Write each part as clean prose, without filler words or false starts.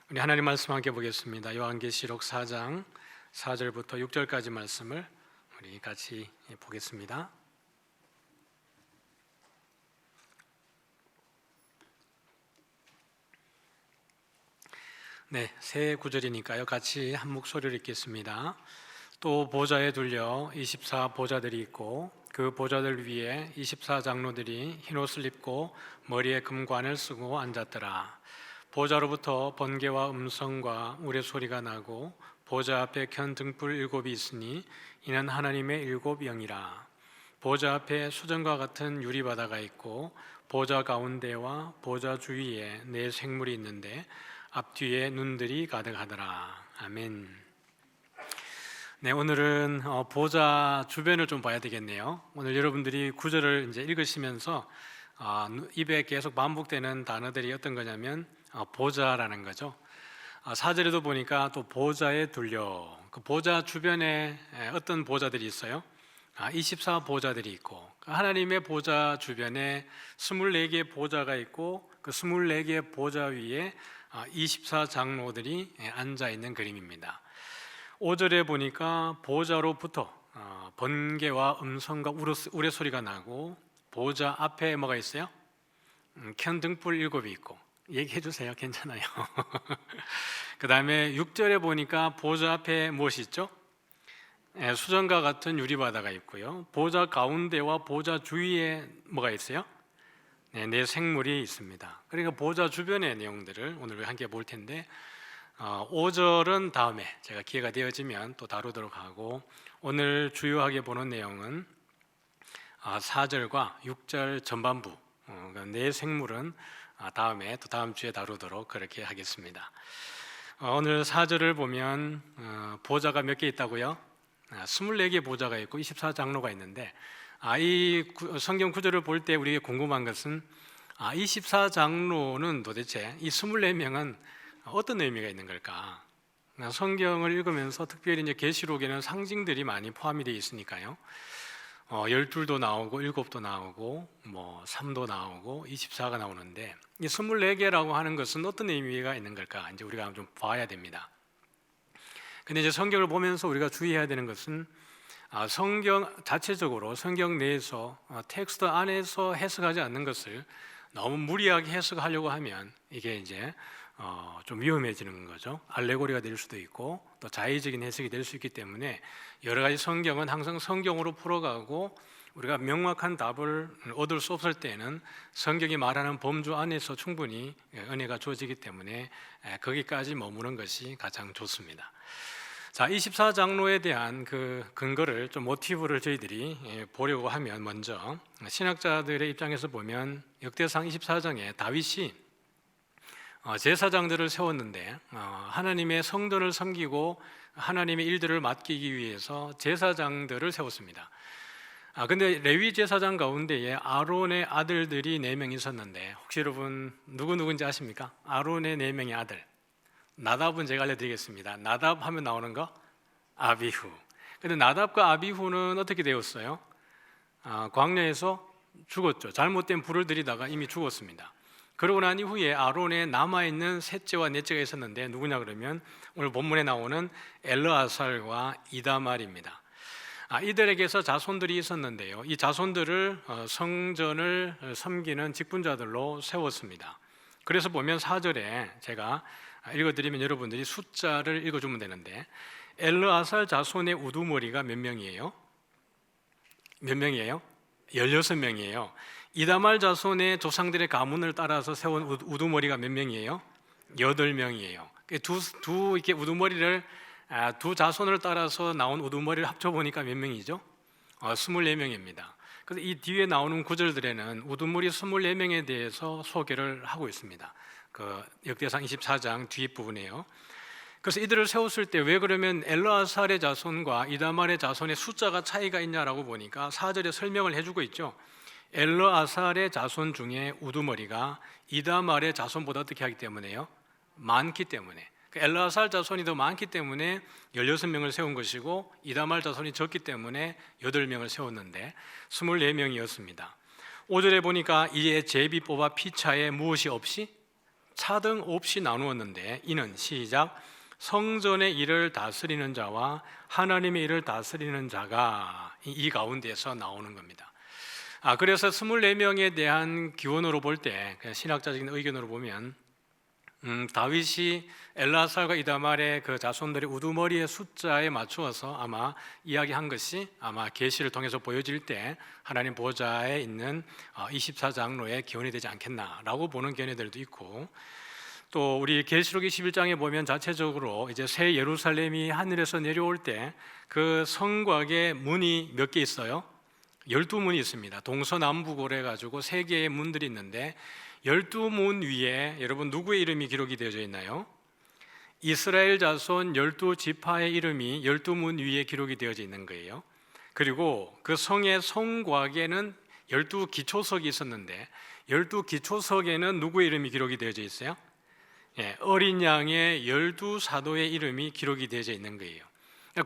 우리 하나님 말씀 함께 보겠습니다. 요한계시록 4장 4절부터 6절까지 말씀을 우리 같이 보겠습니다. 네, 새 구절이니까요. 같이 한 목소리로 읽겠습니다. 또 보좌에 둘려 24 보좌들이 있고 그 보좌들 위에 24 장로들이 흰옷을 입고 머리에 금관을 쓰고 앉았더라. 보좌로부터 번개와 음성과 우레소리가 나고 보좌 앞에 켠 등불 7이 있으니 이는 하나님의 7 영이라. 보좌 앞에 수정과 같은 유리바다가 있고 보좌 가운데와 보좌 주위에 4 생물이 있는데 앞뒤에 눈들이 가득하더라. 아멘. 네, 오늘은 보좌 주변을 좀 봐야 되겠네요. 오늘 여러분들이 구절을 이제 읽으시면서 입에 계속 반복되는 단어들이 어떤 거냐면 보좌라는 거죠. 4절에도 보니까 또 보좌에 둘려, 그 보좌 주변에 어떤 보좌들이 있어요? 24 보좌들이 있고 하나님의 보좌 주변에 24개의 보좌가 있고 그 24개의 보좌 위에 24 장로들이 앉아 있는 그림입니다. 5절에 보니까 보좌로부터 번개와 음성과 우레소리가 나고 보좌 앞에 뭐가 있어요? 켠 등불 7이 있고. 얘기해 주세요. 괜찮아요. 그 다음에 6절에 보니까 보좌 앞에 무엇이 있죠? 수정과 같은 유리바다가 있고요. 보좌 가운데와 보좌 주위에 뭐가 있어요? 네 생물이 있습니다. 그러니까 보좌 주변의 내용들을 오늘 함께 볼 텐데 5절은 다음에 제가 기회가 되어지면 또 다루도록 하고, 오늘 주요하게 보는 내용은 4절과 6절 전반부, 네 생물은 다음에 또 다음 주에 다루도록 그렇게 하겠습니다. 오늘 4절을 보면 보좌가 몇 개 있다고요? 24개 보좌가 있고 24 장로가 있는데, 이 성경 구절을 볼 때 우리가 궁금한 것은 24 장로는 도대체 이 24명은 어떤 의미가 있는 걸까? 성경을 읽으면서 특별히 이제 계시록에는 상징들이 많이 포함이 되어 있으니까요. 12도 나오고 7도 나오고 3도 나오고 24가 나오는데, 이 24개라고 하는 것은 어떤 의미가 있는 걸까? 이제 우리가 좀 봐야 됩니다. 근데 이제 성경을 보면서 우리가 주의해야 되는 것은 성경 자체적으로 성경 내에서 텍스트 안에서 해석하지 않는 것을 너무 무리하게 해석하려고 하면 이게 이제 좀 위험해지는 거죠. 알레고리가 될 수도 있고 또 자의적인 해석이 될 수 있기 때문에 여러 가지 성경은 항상 성경으로 풀어가고 우리가 명확한 답을 얻을 수 없을 때는 성경이 말하는 범주 안에서 충분히 은혜가 주어지기 때문에 거기까지 머무는 것이 가장 좋습니다. 자, 24 장로에 대한 그 근거를 좀 모티브를 저희들이 보려고 하면, 먼저 신학자들의 입장에서 보면 역대상 24장에 다윗이 제사장들을 세웠는데 하나님의 성전을 섬기고 하나님의 일들을 맡기기 위해서 제사장들을 세웠습니다. 근데 레위 제사장 가운데에 아론의 아들들이 4명 있었는데, 혹시 여러분 누구인지 아십니까? 아론의 4명의 아들. 나답은 제가 알려드리겠습니다. 나답 하면 나오는 거 아비후. 근데 나답과 아비후는 어떻게 되었어요? 광야에서 죽었죠. 잘못된 불을 들이다가 이미 죽었습니다. 그러고 난 이후에 아론에 남아있는 셋째와 넷째가 있었는데 누구냐 그러면 오늘 본문에 나오는 엘르아살과 이다말입니다. 이들에게서 자손들이 있었는데요, 이 자손들을 성전을 섬기는 직분자들로 세웠습니다. 그래서 보면 4절에 제가 읽어드리면 여러분들이 숫자를 읽어주면 되는데, 엘르아살 자손의 우두머리가 몇 명이에요? 몇 명이에요? 16명이에요. 이다말 자손의 조상들의 가문을 따라서 세운 우두머리가 몇 명이에요? 8명이에요. 두 이렇게 우두머리를 두 자손을 따라서 나온 우두머리를 합쳐보니까 몇 명이죠? 24명입니다. 그래서 이 뒤에 나오는 구절들에는 우두머리 24명에 대해서 소개를 하고 있습니다. 그 역대상 24장 뒷부분이에요. 그래서 이들을 세웠을 때 왜 그러면 엘르아살의 자손과 이다말의 자손의 숫자가 차이가 있냐라고 보니까 4절에 설명을 해주고 있죠. 엘르아살의 자손 중에 우두머리가 이다말의 자손보다 어떻게 하기 때문에요? 많기 때문에. 엘르아살 자손이 더 많기 때문에 16명을 세운 것이고, 이다말 자손이 적기 때문에 8명을 세웠는데 24명이었습니다. 5절에 보니까 이에 제비 뽑아 피차에 무엇이 없이 차등 없이 나누었는데 이는 시작 성전의 일을 다스리는 자와 하나님의 일을 다스리는 자가 이 가운데서 나오는 겁니다. 그래서 24명에 대한 기원으로 볼 때, 신학자적인 의견으로 보면 다윗이 엘라살과 이다말의 그 자손들의 우두머리의 숫자에 맞추어서 아마 이야기한 것이 아마 계시를 통해서 보여질 때 하나님 보좌에 있는 24장로의 기원이 되지 않겠나라고 보는 견해들도 있고, 또 우리 계시록 21장에 보면 자체적으로 이제 새 예루살렘이 하늘에서 내려올 때 그 성곽에 문이 몇 개 있어요? 12문이 있습니다. 동서남북으로 해가지고 3개의 문들이 있는데 12문 위에 여러분 누구의 이름이 기록이 되어져 있나요? 이스라엘 자손 12지파의 이름이 12문 위에 기록이 되어져 있는 거예요. 그리고 그 성의 성곽에는 12기초석이 있었는데 12기초석에는 누구의 이름이 기록이 되어져 있어요? 어린 양의 12사도의 이름이 기록이 되어져 있는 거예요.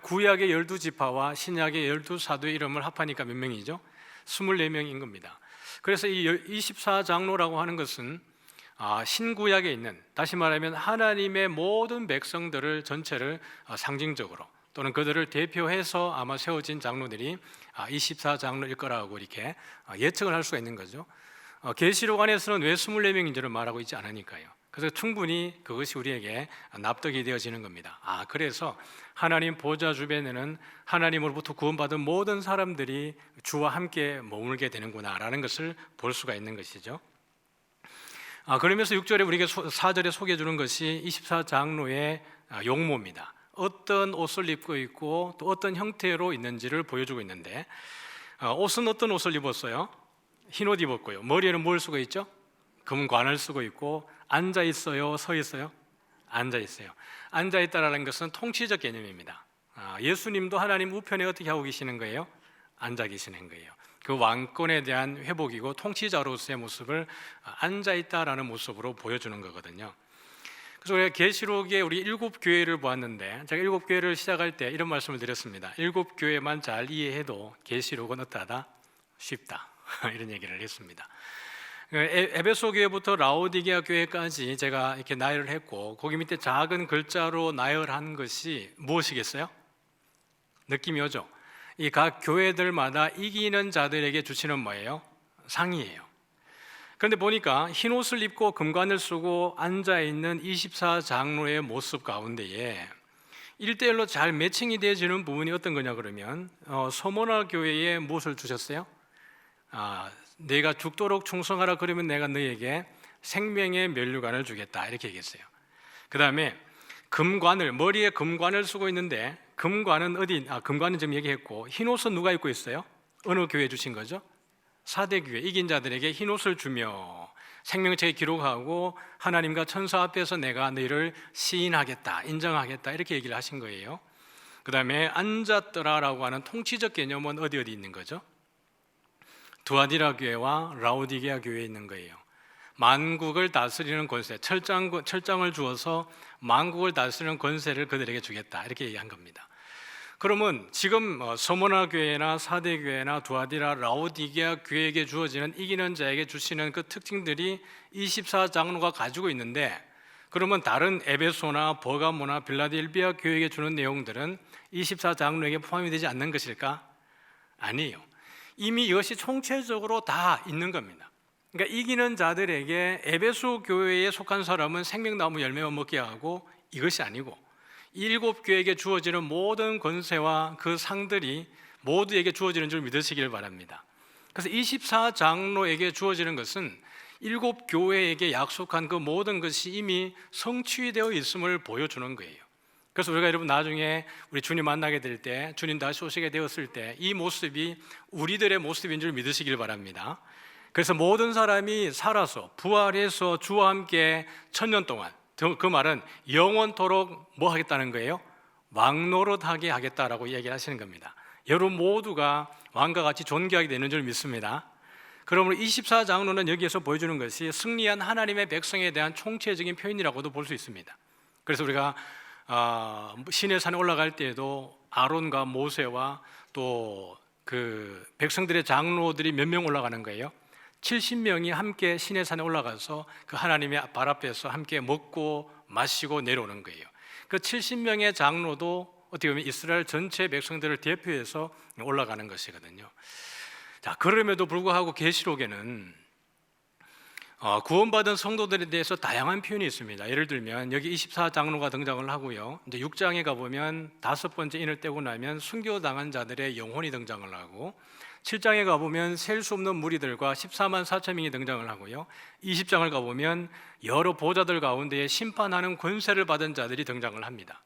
구약의 12지파와 신약의 12사도의 이름을 합하니까 몇 명이죠? 24명인 겁니다. 그래서 이 24장로라고 하는 것은 신구약에 있는, 다시 말하면 하나님의 모든 백성들을 전체를 상징적으로 또는 그들을 대표해서 아마 세워진 장로들이 24장로일 거라고 이렇게 예측을 할 수가 있는 거죠. 계시록 안에서는 왜 24명인지를 말하고 있지 않으니까요. 그래서 충분히 그것이 우리에게 납득이 되어지는 겁니다. 그래서 하나님 보좌 주변에는 하나님으로부터 구원받은 모든 사람들이 주와 함께 머물게 되는구나라는 것을 볼 수가 있는 것이죠. 그러면서 6절에 우리에게 4절에 소개해 주는 것이 24장로의 용모입니다. 어떤 옷을 입고 있고 또 어떤 형태로 있는지를 보여주고 있는데, 옷은 어떤 옷을 입었어요? 흰 옷 입었고요. 머리에는 뭘 쓰고 있죠? 금관을 쓰고 있고, 앉아 있어요? 서 있어요? 앉아 있어요. 앉아 있다라는 것은 통치적 개념입니다. 예수님도 하나님 우편에 어떻게 하고 계시는 거예요? 앉아 계시는 거예요. 그 왕권에 대한 회복이고 통치자로서의 모습을 앉아 있다라는 모습으로 보여주는 거거든요. 그래서 우리가 계시록에 우리 7교회를 보았는데, 제가 7교회를 시작할 때 이런 말씀을 드렸습니다. 7교회만 잘 이해해도 계시록은 어떠하다? 쉽다. 이런 얘기를 했습니다. 에베소 교회부터 라오디게아 교회까지 제가 이렇게 나열을 했고, 거기 밑에 작은 글자로 나열한 것이 무엇이겠어요? 느낌이 오죠? 이 각 교회들마다 이기는 자들에게 주시는 뭐예요? 상이에요. 그런데 보니까 흰 옷을 입고 금관을 쓰고 앉아있는 24장로의 모습 가운데에 1대1로 잘 매칭이 되어지는 부분이 어떤 거냐 그러면 서머나 교회에 무엇을 주셨어요? 내가 죽도록 충성하라 그러면 내가 너에게 생명의 면류관을 주겠다 이렇게 얘기했어요. 그 다음에 금관을, 머리에 금관을 쓰고 있는데 금관은 어디? 금관은 지금 얘기했고, 흰 옷은 누가 입고 있어요? 어느 교회 주신 거죠? 사대교회. 이긴 자들에게 흰 옷을 주며 생명책에 기록하고 하나님과 천사 앞에서 내가 너희를 시인하겠다, 인정하겠다 이렇게 얘기를 하신 거예요. 그 다음에 앉았더라라고 하는 통치적 개념은 어디 있는 거죠? 두아디라 교회와 라오디게아 교회에 있는 거예요. 만국을 다스리는 권세, 철장을 주어서 만국을 다스리는 권세를 그들에게 주겠다 이렇게 얘기한 겁니다. 그러면 지금 서머나 교회나 사대 교회나 두아디라 라오디게아 교회에게 주어지는 이기는 자에게 주시는 그 특징들이 24장로가 가지고 있는데, 그러면 다른 에베소나 버가모나 빌라델비아 교회에게 주는 내용들은 24장로에게 포함이 되지 않는 것일까? 아니에요. 이미 이것이 총체적으로 다 있는 겁니다. 그러니까 이기는 자들에게 에베소 교회에 속한 사람은 생명나무 열매만 먹게 하고, 이것이 아니고 7교회에게 주어지는 모든 권세와 그 상들이 모두에게 주어지는 줄 믿으시길 바랍니다. 그래서 24장로에게 주어지는 것은 7교회에게 약속한 그 모든 것이 이미 성취되어 있음을 보여주는 거예요. 그래서 우리가 여러분 나중에 우리 주님 만나게 될 때, 주님 다시 오시게 되었을 때 이 모습이 우리들의 모습인 줄 믿으시길 바랍니다. 그래서 모든 사람이 살아서 부활해서 주와 함께 1000년 동안, 그 말은 영원토록 뭐 하겠다는 거예요? 왕노릇하게 하겠다라고 이야기를 하시는 겁니다. 여러분 모두가 왕과 같이 존귀하게 되는 줄 믿습니다. 그러므로 24장로는 여기에서 보여주는 것이 승리한 하나님의 백성에 대한 총체적인 표현이라고도 볼 수 있습니다. 그래서 우리가 시내 산에 올라갈 때에도 아론과 모세와 또 그 백성들의 장로들이 몇 명 올라가는 거예요? 70명이 함께 시내산에 올라가서 그 하나님의 발 앞에서 함께 먹고 마시고 내려오는 거예요. 그 70명의 장로도 어떻게 보면 이스라엘 전체 백성들을 대표해서 올라가는 것이거든요. 자, 그럼에도 불구하고 계시록에는 구원받은 성도들에 대해서 다양한 표현이 있습니다. 예를 들면 여기 24장로가 등장을 하고요. 이제 6장에 가보면 5번째 인을 떼고 나면 순교당한 자들의 영혼이 등장을 하고, 7장에 가보면 셀 수 없는 무리들과 14만 4천 명이 등장을 하고요. 20장을 가보면 여러 보좌들 가운데 심판하는 권세를 받은 자들이 등장을 합니다.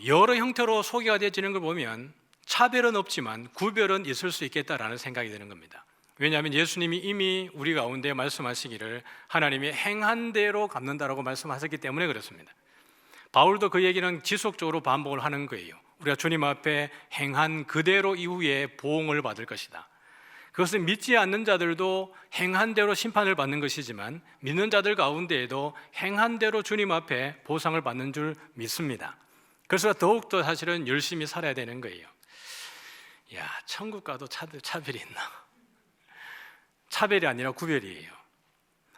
여러 형태로 소개가 되어지는 걸 보면 차별은 없지만 구별은 있을 수 있겠다라는 생각이 드는 겁니다. 왜냐하면 예수님이 이미 우리 가운데 말씀하시기를 하나님이 행한 대로 갚는다라고 말씀하셨기 때문에 그렇습니다. 바울도 그 얘기는 지속적으로 반복을 하는 거예요. 우리가 주님 앞에 행한 그대로 이후에 보응을 받을 것이다. 그것은 믿지 않는 자들도 행한 대로 심판을 받는 것이지만 믿는 자들 가운데에도 행한 대로 주님 앞에 보상을 받는 줄 믿습니다. 그래서 더욱더 사실은 열심히 살아야 되는 거예요. 야, 천국 가도 차별이 있나? 차별이 아니라 구별이에요.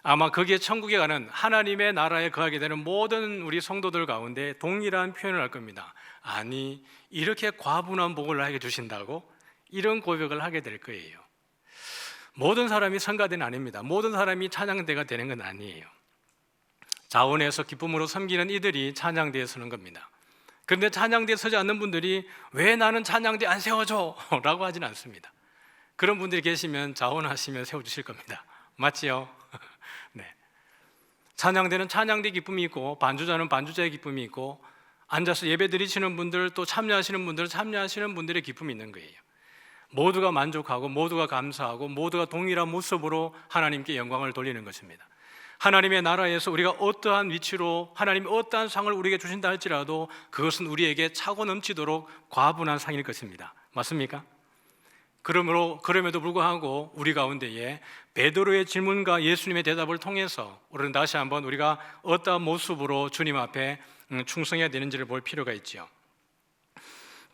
아마 거기에 천국에 가는 하나님의 나라에 거하게 되는 모든 우리 성도들 가운데 동일한 표현을 할 겁니다. 아니, 이렇게 과분한 복을 나에게 주신다고? 이런 고백을 하게 될 거예요. 모든 사람이 성가대는 아닙니다. 모든 사람이 찬양대가 되는 건 아니에요. 자원에서 기쁨으로 섬기는 이들이 찬양대에 서는 겁니다. 그런데 찬양대에 서지 않는 분들이 왜 나는 찬양대 안 세워줘? 라고 하진 않습니다. 그런 분들이 계시면 자원하시면 세워주실 겁니다. 맞지요? 네. 찬양대는 찬양대 기쁨이 있고 반주자는 반주자의 기쁨이 있고 앉아서 예배 드리시는 분들 또 참여하시는 분들은 참여하시는 분들의 기쁨이 있는 거예요. 모두가 만족하고 모두가 감사하고 모두가 동일한 모습으로 하나님께 영광을 돌리는 것입니다. 하나님의 나라에서 우리가 어떠한 위치로 하나님이 어떠한 상을 우리에게 주신다 할지라도 그것은 우리에게 차고 넘치도록 과분한 상일 것입니다. 맞습니까? 그럼에도 불구하고 우리 가운데에 베드로의 질문과 예수님의 대답을 통해서 우리는 다시 한번 우리가 어떠한 모습으로 주님 앞에 충성해야 되는지를 볼 필요가 있죠.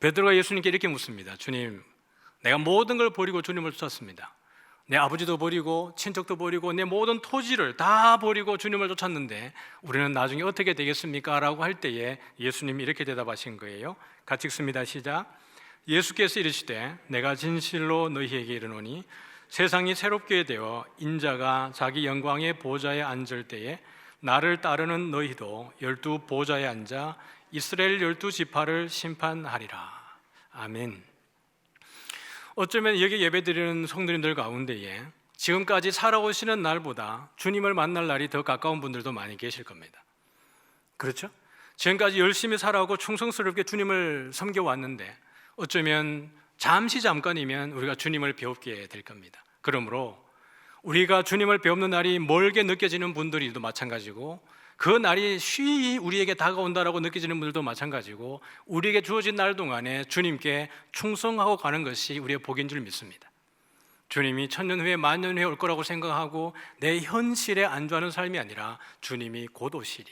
베드로가 예수님께 이렇게 묻습니다. 주님, 내가 모든 걸 버리고 주님을 쫓았습니다. 내 아버지도 버리고 친척도 버리고 내 모든 토지를 다 버리고 주님을 쫓았는데 우리는 나중에 어떻게 되겠습니까? 라고 할 때에 예수님이 이렇게 대답하신 거예요. 같이 읽습니다. 시작. 예수께서 이르시되 내가 진실로 너희에게 이르노니 세상이 새롭게 되어 인자가 자기 영광의 보좌에 앉을 때에 나를 따르는 너희도 12 보좌에 앉아 이스라엘 12지파를 심판하리라. 아멘. 어쩌면 여기 예배드리는 성도님들 가운데에 지금까지 살아오시는 날보다 주님을 만날 날이 더 가까운 분들도 많이 계실 겁니다. 그렇죠? 지금까지 열심히 살아오고 충성스럽게 주님을 섬겨왔는데 어쩌면 잠깐이면 우리가 주님을 배웁게 될 겁니다. 그러므로 우리가 주님을 배우는 날이 멀게 느껴지는 분들도 마찬가지고 그 날이 쉬이 우리에게 다가온다라고 느껴지는 분들도 마찬가지고 우리에게 주어진 날 동안에 주님께 충성하고 가는 것이 우리의 복인 줄 믿습니다. 주님이 천년 후에 만년 후에 올 거라고 생각하고 내 현실에 안주하는 삶이 아니라 주님이 곧 오시리.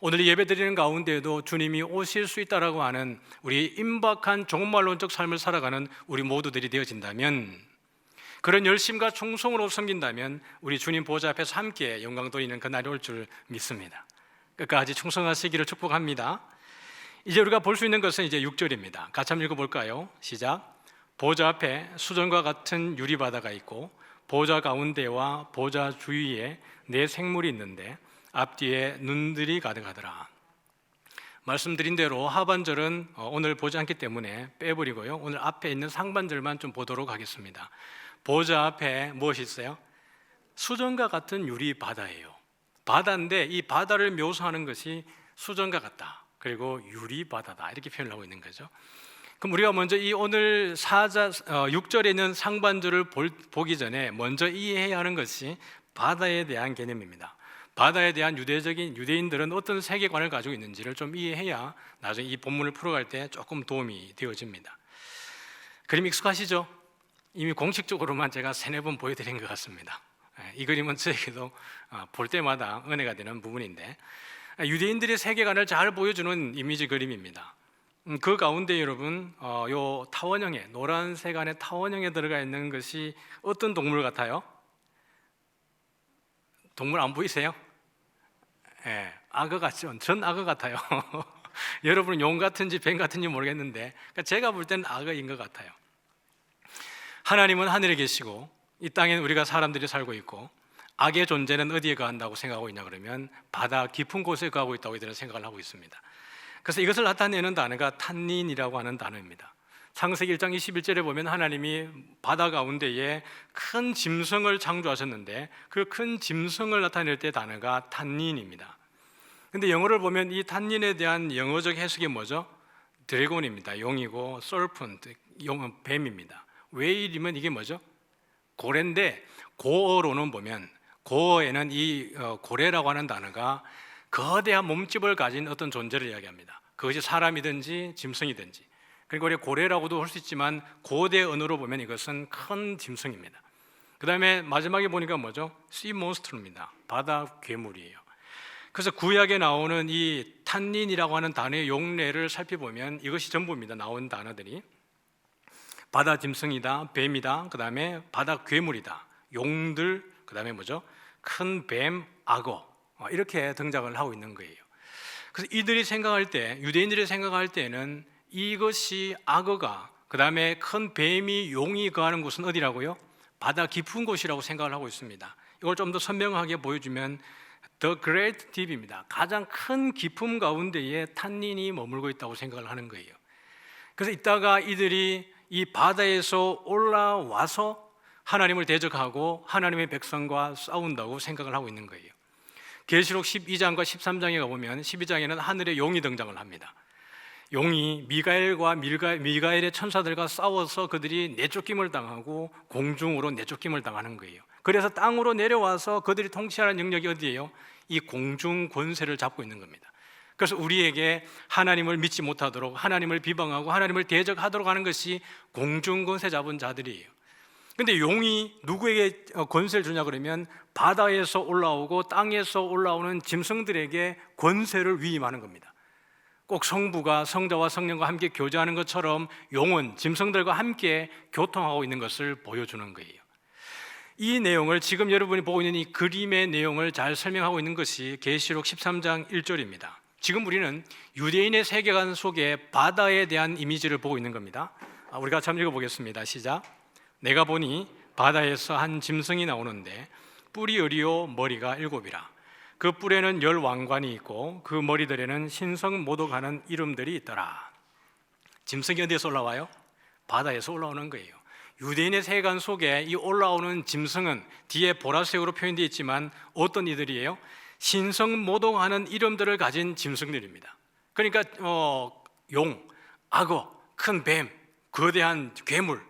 오늘 예배드리는 가운데에도 주님이 오실 수 있다라고 하는 우리 임박한 종말론적 삶을 살아가는 우리 모두들이 되어진다면, 그런 열심과 충성으로 섬긴다면 우리 주님 보좌 앞에서 함께 영광 돌리는 그날이 올 줄 믿습니다. 끝까지 충성하시기를 축복합니다. 이제 우리가 볼 수 있는 것은 이제 6절입니다. 같이 한번 읽어볼까요? 시작. 보좌 앞에 수정과 같은 유리바다가 있고 보좌 가운데와 보좌 주위에 네 생물이 있는데 앞뒤에 눈들이 가득하더라. 말씀드린 대로 하반절은 오늘 보지 않기 때문에 빼버리고요, 오늘 앞에 있는 상반절만 좀 보도록 하겠습니다. 보좌 앞에 무엇이 있어요? 수정과 같은 유리 바다예요. 바다인데 이 바다를 묘사하는 것이 수정과 같다, 그리고 유리 바다다, 이렇게 표현을 하고 있는 거죠. 그럼 우리가 먼저 이 오늘 6절에 있는 상반절을 보기 전에 먼저 이해해야 하는 것이 바다에 대한 개념입니다. 바다에 대한 유대인들은 어떤 세계관을 가지고 있는지를 좀 이해해야 나중에 이 본문을 풀어갈 때 조금 도움이 되어집니다. 그림 익숙하시죠? 이미 공식적으로만 제가 3-4번 보여드린 것 같습니다. 이 그림은 저에게도 볼 때마다 은혜가 되는 부분인데, 유대인들의 세계관을 잘 보여주는 이미지 그림입니다. 그 가운데 여러분 요 타원형에 노란색 안에 타원형에 들어가 있는 것이 어떤 동물 같아요? 동물 안 보이세요? 예, 악어 같죠? 전 악어 같아요. 여러분은 용 같은지 뱀 같은지 모르겠는데 그러니까 제가 볼 때는 악어인 것 같아요. 하나님은 하늘에 계시고 이 땅에 우리가 사람들이 살고 있고 악의 존재는 어디에 거한다고 생각하고 있냐 그러면 바다 깊은 곳에 거하고 있다고 이들은 생각을 하고 있습니다. 그래서 이것을 나타내는 단어가 탄닌이라고 하는 단어입니다. 창세기 1장 21절에 보면 하나님이 바다 가운데에 큰 짐승을 창조하셨는데 그 큰 짐승을 나타낼 때 단어가 탄닌입니다. 근데 영어를 보면 이 탄닌에 대한 영어적 해석이 뭐죠? 드래곤입니다. 용이고 서펀트, 용은 뱀입니다. 웨일이면 이게 뭐죠? 고래인데 고어로는 보면 고어에는 이 고래라고 하는 단어가 거대한 몸집을 가진 어떤 존재를 이야기합니다. 그것이 사람이든지 짐승이든지. 그리고 우리 고래라고도 할 수 있지만 고대 언어로 보면 이것은 큰 짐승입니다. 그 다음에 마지막에 보니까 뭐죠? sea monster입니다. 바다 괴물이에요. 그래서 구약에 나오는 이 탄닌이라고 하는 단어의 용례를 살펴보면 이것이 전부입니다. 나온 단어들이 바다 짐승이다, 뱀이다, 그 다음에 바다 괴물이다, 용들, 그 다음에 뭐죠? 큰 뱀, 악어 이렇게 등장을 하고 있는 거예요. 그래서 이들이 생각할 때, 유대인들이 생각할 때는 이것이 악어가, 그 다음에 큰 뱀이, 용이 거하는 곳은 어디라고요? 바다 깊은 곳이라고 생각을 하고 있습니다. 이걸 좀 더 선명하게 보여주면 The Great Deep입니다. 가장 큰 깊음 가운데에 탄닌이 머물고 있다고 생각을 하는 거예요. 그래서 이따가 이들이 이 바다에서 올라와서 하나님을 대적하고 하나님의 백성과 싸운다고 생각을 하고 있는 거예요. 계시록 12장과 13장에 가보면 12장에는 하늘의 용이 등장을 합니다. 용이 미가엘과 미가엘의 천사들과 싸워서 그들이 내쫓김을 당하고 공중으로 내쫓김을 당하는 거예요. 그래서 땅으로 내려와서 그들이 통치하는 영역이 어디예요? 이 공중 권세를 잡고 있는 겁니다. 그래서 우리에게 하나님을 믿지 못하도록 하나님을 비방하고 하나님을 대적하도록 하는 것이 공중 권세 잡은 자들이에요. 근데 용이 누구에게 권세를 주냐 그러면 바다에서 올라오고 땅에서 올라오는 짐승들에게 권세를 위임하는 겁니다. 꼭 성부가 성자와 성령과 함께 교제하는 것처럼 용은 짐승들과 함께 교통하고 있는 것을 보여주는 거예요. 이 내용을 지금 여러분이 보고 있는 이 그림의 내용을 잘 설명하고 있는 것이 계시록 13장 1절입니다. 지금 우리는 유대인의 세계관 속에 바다에 대한 이미지를 보고 있는 겁니다. 우리가 같이 한번 읽어보겠습니다. 시작. 내가 보니 바다에서 한 짐승이 나오는데 뿔이 여리요 머리가 7이라. 그 뿔에는 10 왕관이 있고 그 머리들에는 신성 모독하는 이름들이 있더라. 짐승이 어디에서 올라와요? 바다에서 올라오는 거예요. 유대인의 세계관 속에 이 올라오는 짐승은 뒤에 보라색으로 표현되어 있지만 어떤 이들이에요? 신성 모독하는 이름들을 가진 짐승들입니다. 그러니까 용, 악어, 큰 뱀, 거대한 괴물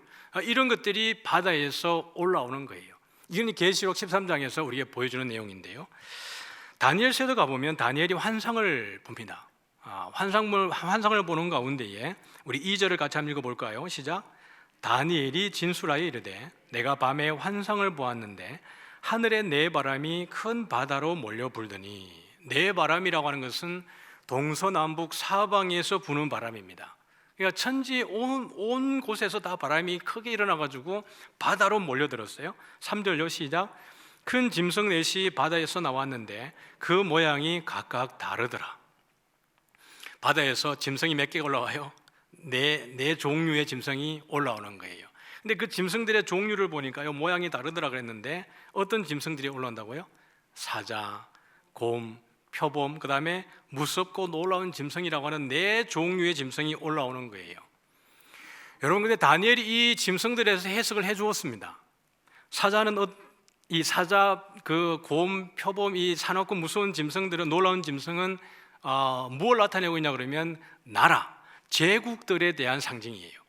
이런 것들이 바다에서 올라오는 거예요. 이건 계시록 13장에서 우리에게 보여주는 내용인데요. 다니엘서도 가보면 다니엘이 환상을 봅니다. 환상을 보는 가운데에 우리 2절을 같이 한번 읽어볼까요? 시작. 다니엘이 진술하여 이르되 내가 밤에 환상을 보았는데 하늘에 네 바람이 큰 바다로 몰려 불더니, 네 바람이라고 하는 것은 동서남북 사방에서 부는 바람입니다. 그러니까 천지 온 곳에서 다 바람이 크게 일어나가지고 바다로 몰려들었어요. 3절요. 시작. 큰 짐승 넷이 바다에서 나왔는데 그 모양이 각각 다르더라. 바다에서 짐승이 몇 개가 올라와요? 네 종류의 짐승이 올라오는 거예요. 근데 그 짐승들의 종류를 보니까요 모양이 다르더라 그랬는데 어떤 짐승들이 올라온다고요? 사자, 곰, 표범, 그 다음에 무섭고 놀라운 짐승이라고 하는 네 종류의 짐승이 올라오는 거예요. 여러분, 근데 다니엘이 이 짐승들에서 해석을 해주었습니다. 사자는 이 사자, 그 곰, 표범, 이 사납고 무서운 짐승들은, 놀라운 짐승은 무엇을 나타내고 있냐 그러면 나라, 제국들에 대한 상징이에요.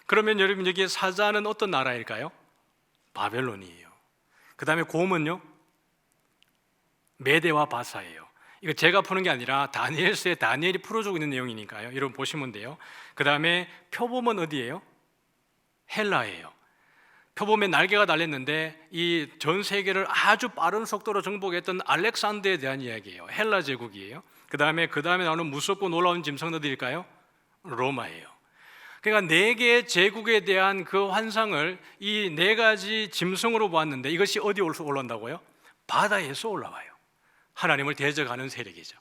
그러면 여러분, 여기 사자는 어떤 나라일까요? 바벨론이에요. 그 다음에 곰은요? 메대와 바사예요. 이거 제가 푸는 게 아니라 다니엘서에 다니엘이 풀어주고 있는 내용이니까요. 여러분 보시면 돼요. 그 다음에 표범은 어디예요? 헬라예요. 표범에 날개가 달렸는데 이 전 세계를 아주 빠른 속도로 정복했던 알렉산더에 대한 이야기예요. 헬라 제국이에요. 그 다음에 나오는 무섭고 놀라운 짐승은 어디일까요? 로마예요. 그러니까 네 개의 제국에 대한 그 환상을 이 네 가지 짐승으로 보았는데 이것이 어디에 올라온다고요? 바다에서 올라와요. 하나님을 대적하는 세력이죠.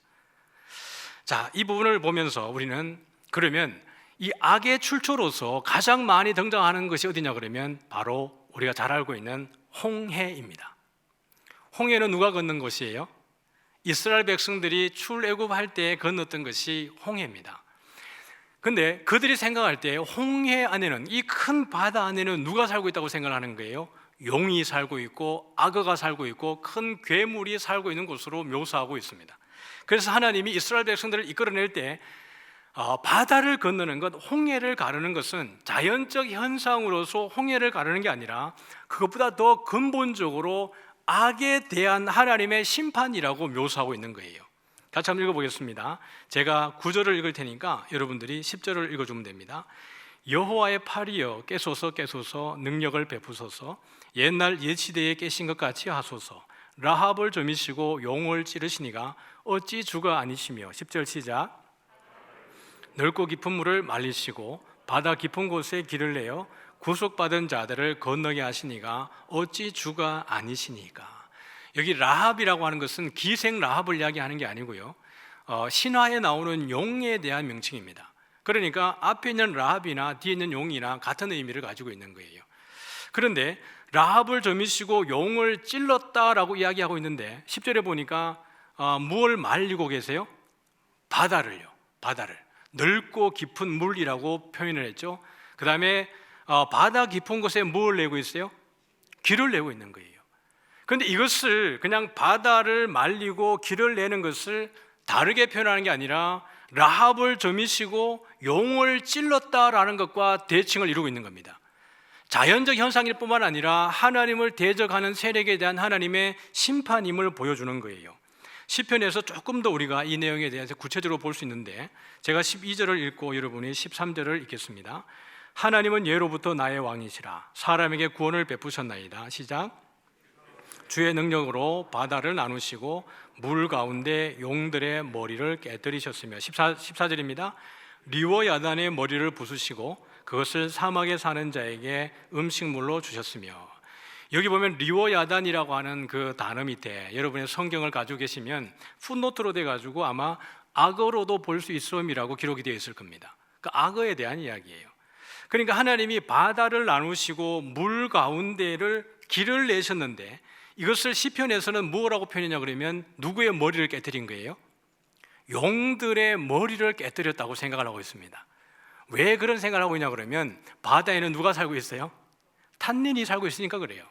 자, 이 부분을 보면서 우리는 그러면 이 악의 출처로서 가장 많이 등장하는 것이 어디냐 그러면 바로 우리가 잘 알고 있는 홍해입니다. 홍해는 누가 건넌 것이에요? 이스라엘 백성들이 출애굽할 때 건넜던 것이 홍해입니다. 근데 그들이 생각할 때 홍해 안에는, 이 큰 바다 안에는 누가 살고 있다고 생각하는 거예요? 용이 살고 있고 악어가 살고 있고 큰 괴물이 살고 있는 곳으로 묘사하고 있습니다. 그래서 하나님이 이스라엘 백성들을 이끌어낼 때 바다를 건너는 것, 홍해를 가르는 것은 자연적 현상으로서 홍해를 가르는 게 아니라 그것보다 더 근본적으로 악에 대한 하나님의 심판이라고 묘사하고 있는 거예요. 같이 한번 읽어보겠습니다. 제가 9절을 읽을 테니까 여러분들이 10절을 읽어주면 됩니다. 여호와의 팔이여 깨소서 깨소서 능력을 베푸소서 옛날 옛시대에 깨신 것 같이 하소서 라합을 점이시고 용을 찌르시니가 어찌 주가 아니시며 10절 시작 넓고 깊은 물을 말리시고 바다 깊은 곳에 길을 내어 구속받은 자들을 건너게 하시니가 어찌 주가 아니시니까. 여기 라합이라고 하는 것은 기생 라합을 이야기하는 게 아니고요, 신화에 나오는 용에 대한 명칭입니다. 그러니까 앞에 있는 라합이나 뒤에 있는 용이나 같은 의미를 가지고 있는 거예요. 그런데 라합을 점이시고 용을 찔렀다라고 이야기하고 있는데 10절에 보니까 무엇을 말리고 계세요? 바다를요. 바다를 넓고 깊은 물이라고 표현을 했죠. 그 다음에 바다 깊은 곳에 무엇을 내고 있어요? 길을 내고 있는 거예요. 그런데 이것을 그냥 바다를 말리고 길을 내는 것을 다르게 표현하는 게 아니라 라합을 점이시고 용을 찔렀다라는 것과 대칭을 이루고 있는 겁니다. 자연적 현상일 뿐만 아니라 하나님을 대적하는 세력에 대한 하나님의 심판임을 보여주는 거예요. 시편에서 조금 더 우리가 이 내용에 대해서 구체적으로 볼 수 있는데 제가 12절을 읽고 여러분이 13절을 읽겠습니다. 하나님은 예로부터 나의 왕이시라 사람에게 구원을 베푸셨나이다. 시작. 주의 능력으로 바다를 나누시고 물 가운데 용들의 머리를 깨뜨리셨으며 14절입니다. 리워야단의 머리를 부수시고 그것을 사막에 사는 자에게 음식물로 주셨으며. 여기 보면 리워야단이라고 하는 그 단어 밑에 여러분의 성경을 가지고 계시면 풋노트로 돼가지고 아마 악어로도 볼 수 있음이라고 기록이 되어 있을 겁니다. 그 악어에 대한 이야기예요. 그러니까 하나님이 바다를 나누시고 물 가운데를 길을 내셨는데 이것을 시편에서는 뭐라고 표현했냐 그러면 누구의 머리를 깨뜨린 거예요? 용들의 머리를 깨뜨렸다고 생각을 하고 있습니다. 왜 그런 생각을 하고 있냐 그러면 바다에는 누가 살고 있어요? 탄닌이 살고 있으니까 그래요.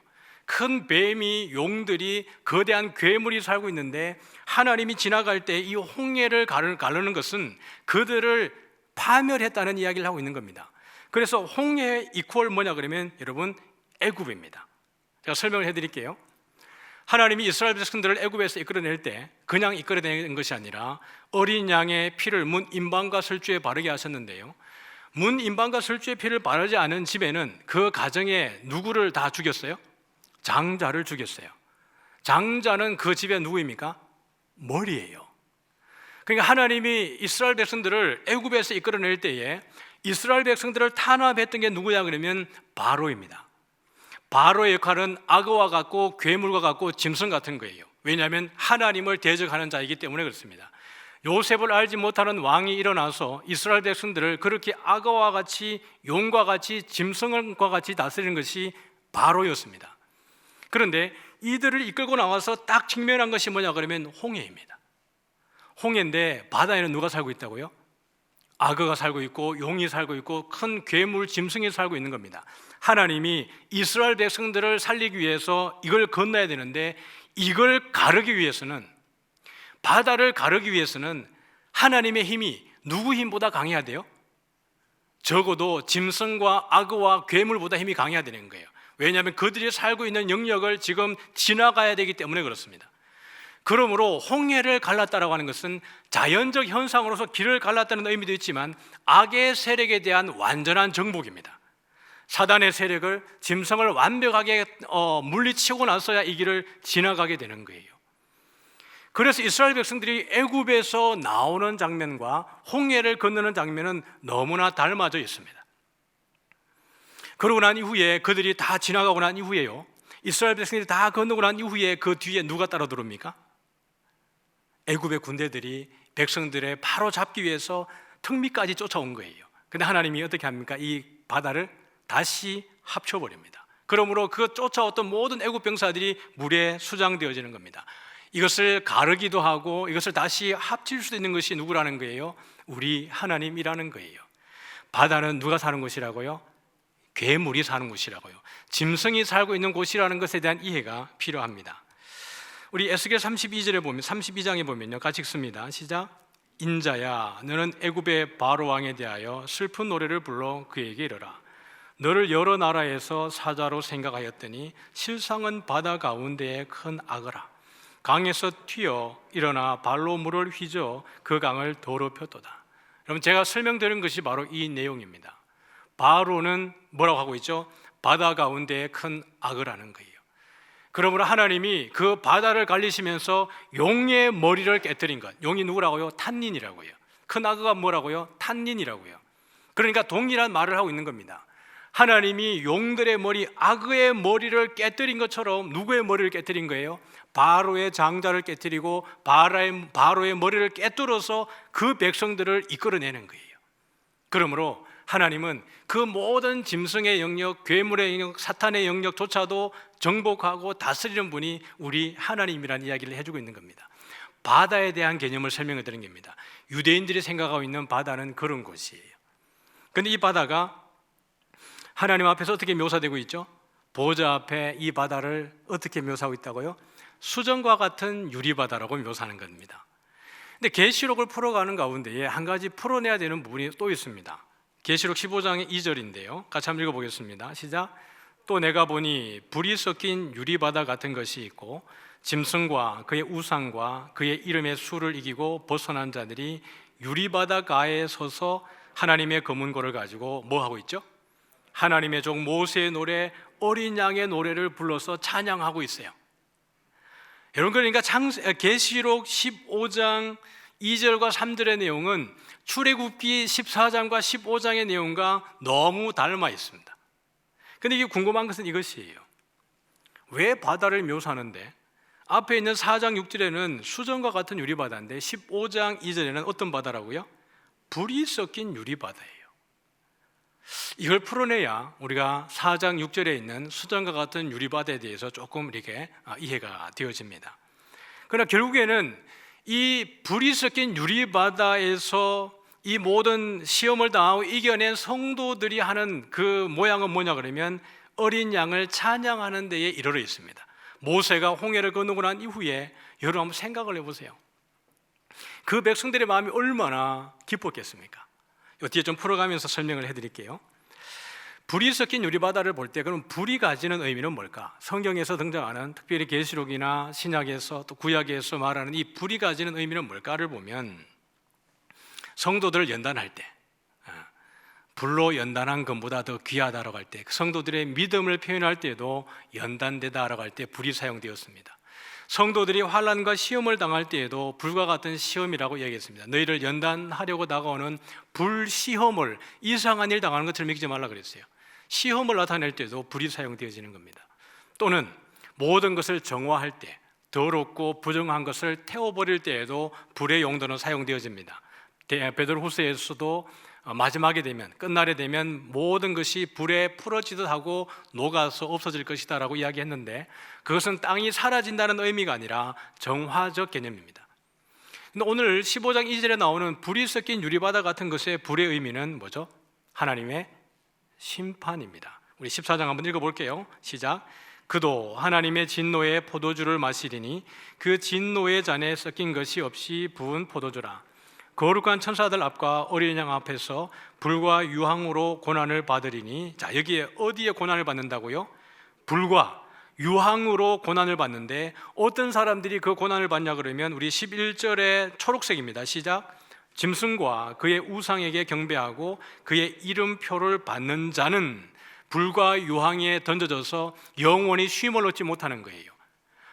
큰 뱀이, 용들이, 거대한 괴물이 살고 있는데 하나님이 지나갈 때 이 홍해를 가르는 것은 그들을 파멸했다는 이야기를 하고 있는 겁니다. 그래서 홍해 이퀄 뭐냐 그러면 여러분 애굽입니다. 제가 설명을 해드릴게요. 하나님이 이스라엘 백성들을 애굽에서 이끌어낼 때 그냥 이끌어내는 것이 아니라 어린 양의 피를 문 임방과 설주에 바르게 하셨는데요, 문 임방과 설주의 피를 바르지 않은 집에는 그 가정에 누구를 다 죽였어요? 장자를 죽였어요. 장자는 그 집의 누구입니까? 머리예요. 그러니까 하나님이 이스라엘 백성들을 애굽에서 이끌어낼 때에 이스라엘 백성들을 탄압했던 게 누구냐 그러면 바로입니다. 바로의 역할은 악어와 같고 괴물과 같고 짐승 같은 거예요. 왜냐하면 하나님을 대적하는 자이기 때문에 그렇습니다. 요셉을 알지 못하는 왕이 일어나서 이스라엘 백성들을 그렇게 악어와 같이 용과 같이 짐승과 같이 다스리는 것이 바로였습니다. 그런데 이들을 이끌고 나와서 딱 직면한 것이 뭐냐 그러면 홍해입니다. 홍해인데 바다에는 누가 살고 있다고요? 악어가 살고 있고 용이 살고 있고 큰 괴물 짐승이 살고 있는 겁니다. 하나님이 이스라엘 백성들을 살리기 위해서 이걸 건너야 되는데 이걸 가르기 위해서는, 바다를 가르기 위해서는 하나님의 힘이 누구 힘보다 강해야 돼요? 적어도 짐승과 악어와 괴물보다 힘이 강해야 되는 거예요. 왜냐하면 그들이 살고 있는 영역을 지금 지나가야 되기 때문에 그렇습니다. 그러므로 홍해를 갈랐다라고 하는 것은 자연적 현상으로서 길을 갈랐다는 의미도 있지만 악의 세력에 대한 완전한 정복입니다. 사단의 세력을, 짐승을 완벽하게 물리치고 나서야 이 길을 지나가게 되는 거예요. 그래서 이스라엘 백성들이 애굽에서 나오는 장면과 홍해를 건너는 장면은 너무나 닮아져 있습니다. 그러고 난 이후에 그들이 다 지나가고 난 이후에요, 이스라엘 백성들이 다 건너고 난 이후에 그 뒤에 누가 따라 들어옵니까? 애굽의 군대들이 백성들의 바로 잡기 위해서 턱밑까지 쫓아온 거예요. 근데 하나님이 어떻게 합니까? 이 바다를 다시 합쳐버립니다. 그러므로 그 쫓아왔던 모든 애굽 병사들이 물에 수장되어지는 겁니다. 이것을 가르기도 하고 이것을 다시 합칠 수 있는 것이 누구라는 거예요? 우리 하나님이라는 거예요. 바다는 누가 사는 곳이라고요? 괴물이 사는 곳이라고요. 짐승이 살고 있는 곳이라는 것에 대한 이해가 필요합니다. 우리 에스겔 32절에 보면, 32장에 보면요, 같이 읽습니다. 시작. 인자야, 너는 애굽의 바로 왕에 대하여 슬픈 노래를 불러 그에게 이르라. 너를 여러 나라에서 사자로 생각하였더니 실상은 바다 가운데에 큰 악어라. 강에서 튀어 일어나 발로 물을 휘저 그 강을 더럽혔도다. 여러분, 제가 설명드린 것이 바로 이 내용입니다. 바로는 뭐라고 하고 있죠? 바다 가운데에 큰 악어라는 거예요. 그러므로 하나님이 그 바다를 갈리시면서 용의 머리를 깨뜨린 것, 용이 누구라고요? 탄닌이라고요. 큰 악어가 뭐라고요? 탄닌이라고요. 그러니까 동일한 말을 하고 있는 겁니다. 하나님이 용들의 머리, 악어의 머리를 깨뜨린 것처럼 누구의 머리를 깨뜨린 거예요? 바로의 장자를 깨뜨리고 바로의 머리를 깨뜨려서 그 백성들을 이끌어내는 거예요. 그러므로 하나님은 그 모든 짐승의 영역, 괴물의 영역, 사탄의 영역조차도 정복하고 다스리는 분이 우리 하나님이라는 이야기를 해주고 있는 겁니다. 바다에 대한 개념을 설명해 드린 겁니다. 유대인들이 생각하고 있는 바다는 그런 곳이에요. 그런데 이 바다가 하나님 앞에서 어떻게 묘사되고 있죠? 보좌 앞에 이 바다를 어떻게 묘사하고 있다고요? 수정과 같은 유리바다라고 묘사하는 겁니다. 근데 계시록을 풀어가는 가운데에 한 가지 풀어내야 되는 부분이 또 있습니다. 계시록 15장의 2절인데요, 같이 한번 읽어보겠습니다. 시작. 또 내가 보니 불이 섞인 유리바다 같은 것이 있고 짐승과 그의 우상과 그의 이름의 수를 이기고 벗어난 자들이 유리바다 가에 서서 하나님의 검은고를 가지고 뭐 하고 있죠? 하나님의 종 모세의 노래, 어린 양의 노래를 불러서 찬양하고 있어요. 여러분, 그러니까 계시록 15장 2절과 3절의 내용은 출애굽기 14장과 15장의 내용과 너무 닮아 있습니다. 그런데 이게 궁금한 것은 이것이에요. 왜 바다를 묘사하는데 앞에 있는 4장 6절에는 수정과 같은 유리바다인데 15장 2절에는 어떤 바다라고요? 불이 섞인 유리바다예요. 이걸 풀어내야 우리가 4장 6절에 있는 수정과 같은 유리바다에 대해서 조금 이렇게 이해가 되어집니다. 그러나 결국에는 이 불이 섞인 유리바다에서 이 모든 시험을 당하고 이겨낸 성도들이 하는 그 모양은 뭐냐 그러면 어린 양을 찬양하는 데에 이르러 있습니다. 모세가 홍해를 건너고 난 이후에 여러분 한번 생각을 해보세요. 그 백성들의 마음이 얼마나 기뻤겠습니까? 뒤에 좀 풀어가면서 설명을 해드릴게요. 불이 섞인 유리바다를 볼 때 그럼 불이 가지는 의미는 뭘까? 성경에서 등장하는, 특별히 계시록이나 신약에서 또 구약에서 말하는 이 불이 가지는 의미는 뭘까를 보면 성도들을 연단할 때, 불로 연단한 것보다 더 귀하다라고 할 때, 성도들의 믿음을 표현할 때도 연단되다라고 할 때 불이 사용되었습니다. 성도들이 환난과 시험을 당할 때에도 불과 같은 시험이라고 이야기했습니다. 너희를 연단하려고 다가오는 불시험을, 이상한 일 당하는 것처럼 여기지 말라 그랬어요. 시험을 나타낼 때도 불이 사용되어지는 겁니다. 또는 모든 것을 정화할 때, 더럽고 부정한 것을 태워버릴 때에도 불의 용도는 사용되어집니다. 베드로후서에서도 마지막에 되면, 끝날에 되면 모든 것이 불에 풀어지듯 하고 녹아서 없어질 것이다 라고 이야기했는데, 그것은 땅이 사라진다는 의미가 아니라 정화적 개념입니다. 근데 오늘 15장 2절에 나오는 불이 섞인 유리바다 같은 것의 불의 의미는 뭐죠? 하나님의 심판입니다. 우리 14장 한번 읽어볼게요. 시작. 그도 하나님의 진노의 포도주를 마시리니 그 진노의 잔에 섞인 것이 없이 부은 포도주라. 거룩한 천사들 앞과 어린 양 앞에서 불과 유황으로 고난을 받으리니, 자, 여기에 어디에 고난을 받는다고요? 불과 유황으로 고난을 받는데 어떤 사람들이 그 고난을 받냐 그러면 우리 11절의 초록색입니다. 시작. 짐승과 그의 우상에게 경배하고 그의 이름표를 받는 자는 불과 유황에 던져져서 영원히 쉼을 얻지 못하는 거예요.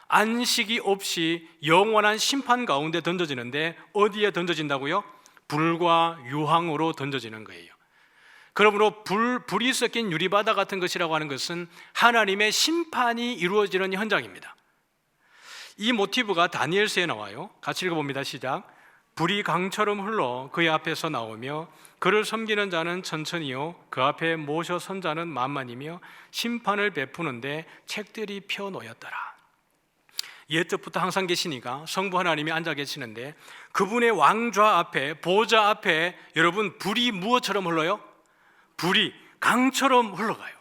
안식이 없이 영원한 심판 가운데 던져지는데 어디에 던져진다고요? 불과 유황으로 던져지는 거예요. 그러므로 불이 섞인 유리바다 같은 것이라고 하는 것은 하나님의 심판이 이루어지는 현장입니다. 이 모티브가 다니엘서에 나와요. 같이 읽어봅니다. 시작. 불이 강처럼 흘러 그의 앞에서 나오며 그를 섬기는 자는 천천히요 그 앞에 모셔 선 자는 만만이며 심판을 베푸는데 책들이 펴놓였더라. 옛적부터 항상 계시니까 성부 하나님이 앉아 계시는데 그분의 왕좌 앞에, 보좌 앞에 여러분 불이 무엇처럼 흘러요? 불이 강처럼 흘러가요.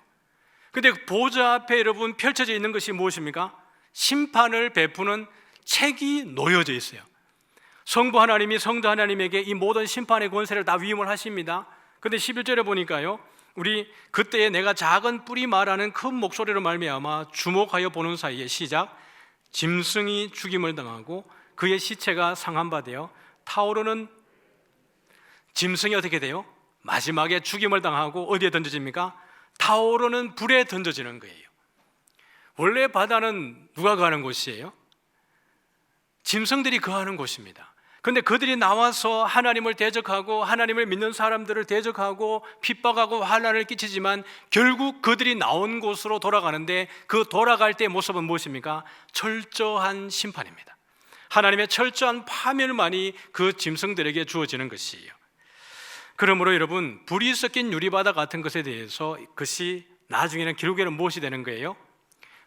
근데 보좌 앞에 여러분 펼쳐져 있는 것이 무엇입니까? 심판을 베푸는 책이 놓여져 있어요. 성부 하나님이 성자 하나님에게 이 모든 심판의 권세를 다 위임을 하십니다. 근데 11절에 보니까요, 우리 그때에 내가 작은 뿌리 말하는 큰 목소리로 말미암아 주목하여 보는 사이에 시작. 짐승이 죽임을 당하고 그의 시체가 상한 바 되어 타오르는 짐승이 어떻게 돼요? 마지막에 죽임을 당하고 어디에 던져집니까? 타오르는 불에 던져지는 거예요. 원래 바다는 누가 가는 곳이에요? 짐승들이 거하는 곳입니다. 그런데 그들이 나와서 하나님을 대적하고 하나님을 믿는 사람들을 대적하고 핍박하고 환난을 끼치지만 결국 그들이 나온 곳으로 돌아가는데 그 돌아갈 때의 모습은 무엇입니까? 철저한 심판입니다. 하나님의 철저한 파멸만이 그 짐승들에게 주어지는 것이에요. 그러므로 여러분, 불이 섞인 유리바다 같은 것에 대해서 그것이 나중에는 결국에는 무엇이 되는 거예요?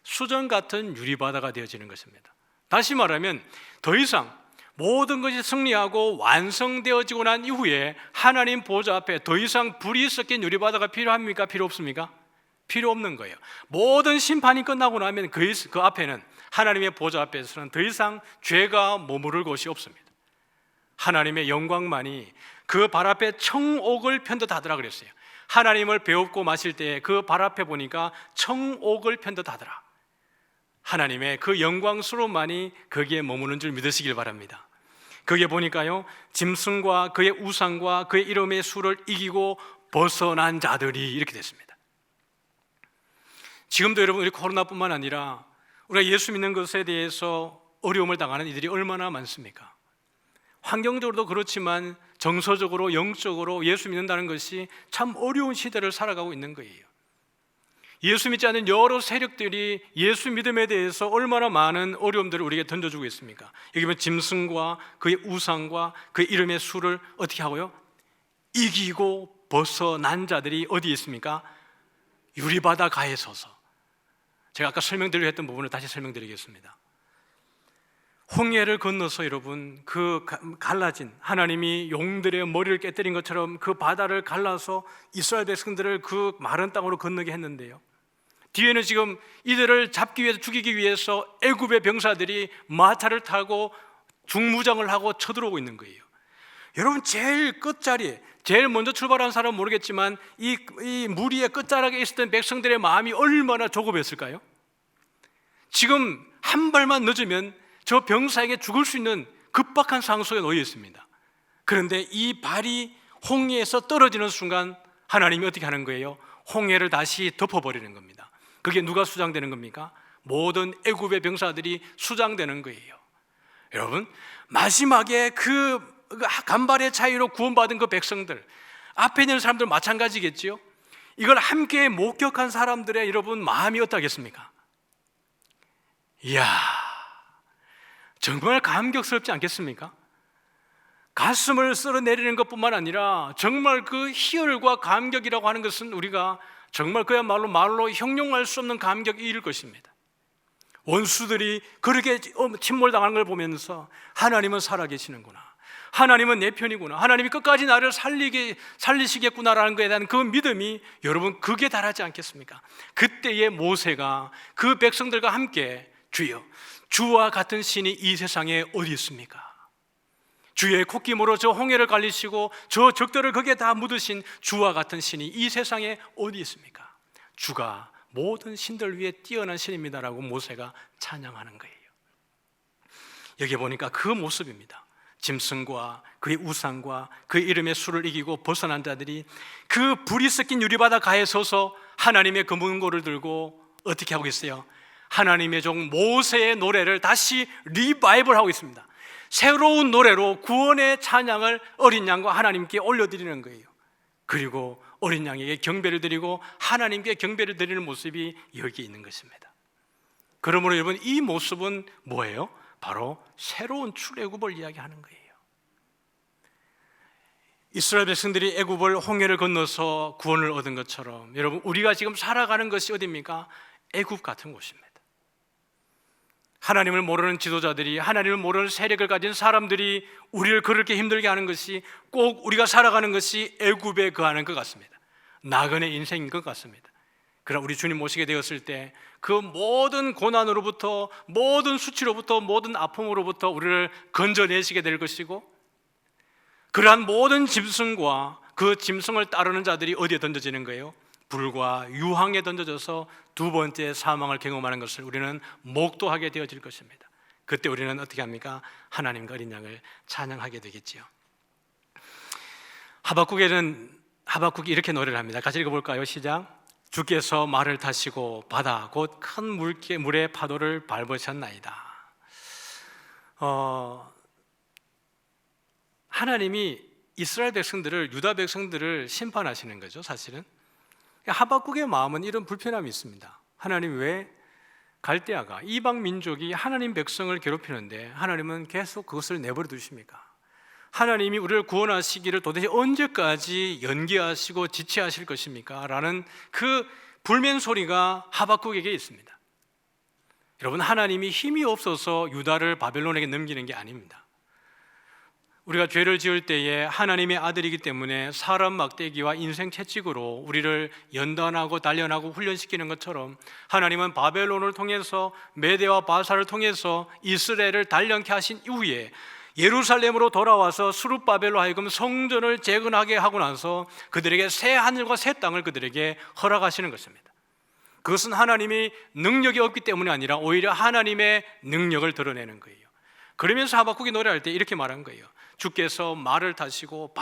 수정 같은 유리바다가 되어지는 것입니다. 다시 말하면 더 이상 모든 것이 승리하고 완성되어지고 난 이후에 하나님 보좌 앞에 더 이상 불이 섞인 유리바다가 필요합니까? 필요 없습니까? 필요 없는 거예요. 모든 심판이 끝나고 나면 그 앞에는, 하나님의 보좌 앞에서는 더 이상 죄가 머무를 곳이 없습니다. 하나님의 영광만이 그 발 앞에 청옥을 편듯하더라 그랬어요. 하나님을 배웁고 마실 때 그 발 앞에 보니까 청옥을 편듯하더라. 하나님의 그 영광스러움만이 거기에 머무는 줄 믿으시길 바랍니다. 거기에 보니까요, 짐승과 그의 우상과 그의 이름의 수를 이기고 벗어난 자들이 이렇게 됐습니다. 지금도 여러분, 우리 코로나뿐만 아니라 우리가 예수 믿는 것에 대해서 어려움을 당하는 이들이 얼마나 많습니까? 환경적으로도 그렇지만 정서적으로, 영적으로 예수 믿는다는 것이 참 어려운 시대를 살아가고 있는 거예요. 예수 믿지 않는 여러 세력들이 예수 믿음에 대해서 얼마나 많은 어려움들을 우리에게 던져주고 있습니까? 여기 보면 짐승과 그의 우상과 그의 이름의 수를 어떻게 하고요? 이기고 벗어난 자들이 어디에 있습니까? 유리바다 가에 서서. 제가 아까 설명드리려 했던 부분을 다시 설명드리겠습니다. 홍해를 건너서 여러분, 그 갈라진, 하나님이 용들의 머리를 깨뜨린 것처럼 그 바다를 갈라서 이스라엘 백성들을 그 마른 땅으로 건너게 했는데요, 뒤에는 지금 이들을 잡기 위해서, 죽이기 위해서 애굽의 병사들이 마차를 타고 중무장을 하고 쳐들어오고 있는 거예요. 여러분, 제일 끝자리에, 제일 먼저 출발한 사람은 모르겠지만 이 무리의 끝자락에 있었던 백성들의 마음이 얼마나 조급했을까요? 지금 한 발만 늦으면 저 병사에게 죽을 수 있는 급박한 상황 속에 놓여 있습니다. 그런데 이 발이 홍해에서 떨어지는 순간 하나님이 어떻게 하는 거예요? 홍해를 다시 덮어버리는 겁니다. 그게 누가 수장되는 겁니까? 모든 애굽의 병사들이 수장되는 거예요. 여러분, 마지막에 그 간발의 차이로 구원받은 그 백성들, 앞에 있는 사람들 마찬가지겠지요. 이걸 함께 목격한 사람들의 여러분 마음이 어떠겠습니까? 이야, 정말 감격스럽지 않겠습니까? 가슴을 쓸어내리는 것뿐만 아니라 정말 그 희열과 감격이라고 하는 것은 우리가 정말 그야말로 말로 형용할 수 없는 감격일 것입니다. 원수들이 그렇게 침몰당하는 걸 보면서 하나님은 살아계시는구나, 하나님은 내 편이구나, 하나님이 끝까지 나를 살리시겠구나라는 것에 대한 그 믿음이 여러분 극에 달하지 않겠습니까? 그때의 모세가 그 백성들과 함께 주여, 주와 같은 신이 이 세상에 어디 있습니까? 주의 콧김으로 저 홍해를 갈리시고 저 적들을 거기에 다 묻으신 주와 같은 신이 이 세상에 어디 있습니까? 주가 모든 신들 위에 뛰어난 신입니다라고 모세가 찬양하는 거예요. 여기 보니까 그 모습입니다. 짐승과 그의 우상과 그의 이름의 수를 이기고 벗어난 자들이 그 불이 섞인 유리바다 가에 서서 하나님의 그 문고를 들고 어떻게 하고 있어요? 하나님의 종 모세의 노래를 다시 리바이벌하고 있습니다. 새로운 노래로 구원의 찬양을 어린 양과 하나님께 올려드리는 거예요. 그리고 어린 양에게 경배를 드리고 하나님께 경배를 드리는 모습이 여기 있는 것입니다. 그러므로 여러분, 이 모습은 뭐예요? 바로 새로운 출애굽을 이야기하는 거예요. 이스라엘 백성들이 애굽을 홍해를 건너서 구원을 얻은 것처럼 여러분, 우리가 지금 살아가는 것이 어디입니까? 애굽 같은 곳입니다. 하나님을 모르는 지도자들이, 하나님을 모르는 세력을 가진 사람들이 우리를 그렇게 힘들게 하는 것이 꼭 우리가 살아가는 것이 애굽에 거하는 것 같습니다. 나그네 인생인 것 같습니다. 그러나 우리 주님 모시게 되었을 때 그 모든 고난으로부터, 모든 수치로부터, 모든 아픔으로부터 우리를 건져내시게 될 것이고, 그러한 모든 짐승과 그 짐승을 따르는 자들이 어디에 던져지는 거예요? 불과 유황에 던져져서 두 번째 사망을 경험하는 것을 우리는 목도하게 되어질 것입니다. 그때 우리는 어떻게 합니까? 하나님과 어린 양을 찬양하게 되겠지요. 하박국이 이렇게 노래를 합니다. 같이 읽어볼까요? 시작. 주께서 말을 타시고 바다 곧 큰 물의 파도를 밟으셨나이다. 하나님이 이스라엘 백성들을, 유다 백성들을 심판하시는 거죠, 사실은. 하박국의 마음은 이런 불편함이 있습니다. 하나님, 왜 갈대아가, 이방 민족이 하나님 백성을 괴롭히는데 하나님은 계속 그것을 내버려 두십니까? 하나님이 우리를 구원하시기를 도대체 언제까지 연기하시고 지체하실 것입니까? 라는 그 불면 소리가 하박국에게 있습니다. 여러분, 하나님이 힘이 없어서 유다를 바벨론에게 넘기는 게 아닙니다. 우리가 죄를 지을 때에 하나님의 아들이기 때문에 사람 막대기와 인생 채찍으로 우리를 연단하고 단련하고 훈련시키는 것처럼 하나님은 바벨론을 통해서, 메대와 바사를 통해서 이스라엘을 단련케 하신 이후에 예루살렘으로 돌아와서 스룹바벨로 하여금 성전을 재건하게 하고 나서 그들에게 새 하늘과 새 땅을 그들에게 허락하시는 것입니다. 그것은 하나님이 능력이 없기 때문이 아니라 오히려 하나님의 능력을 드러내는 거예요. 그러면서 하박국이 노래할 때 이렇게 말한 거예요. 주께서 말을 타시고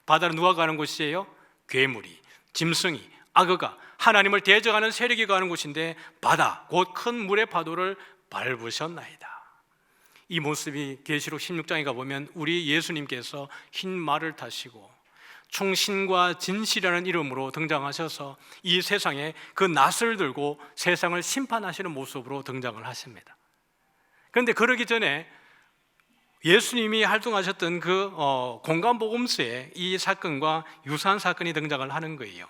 바다는 누가 가는 곳이에요? 괴물이, 짐승이, 악어가, 하나님을 대적하는 세력이 가는 곳인데 바다, 곧 큰 물의 파도를 밟으셨나이다. 이 모습이 계시록 16장에 가보면 우리 예수님께서 흰 말을 타시고 충신과 진실이라는 이름으로 등장하셔서 이 세상에 그 낫을 들고 세상을 심판하시는 모습으로 등장을 하십니다. 그런데 그러기 전에 예수님이 활동하셨던 그 공간복음서에 이 사건과 유사한 사건이 등장을 하는 거예요.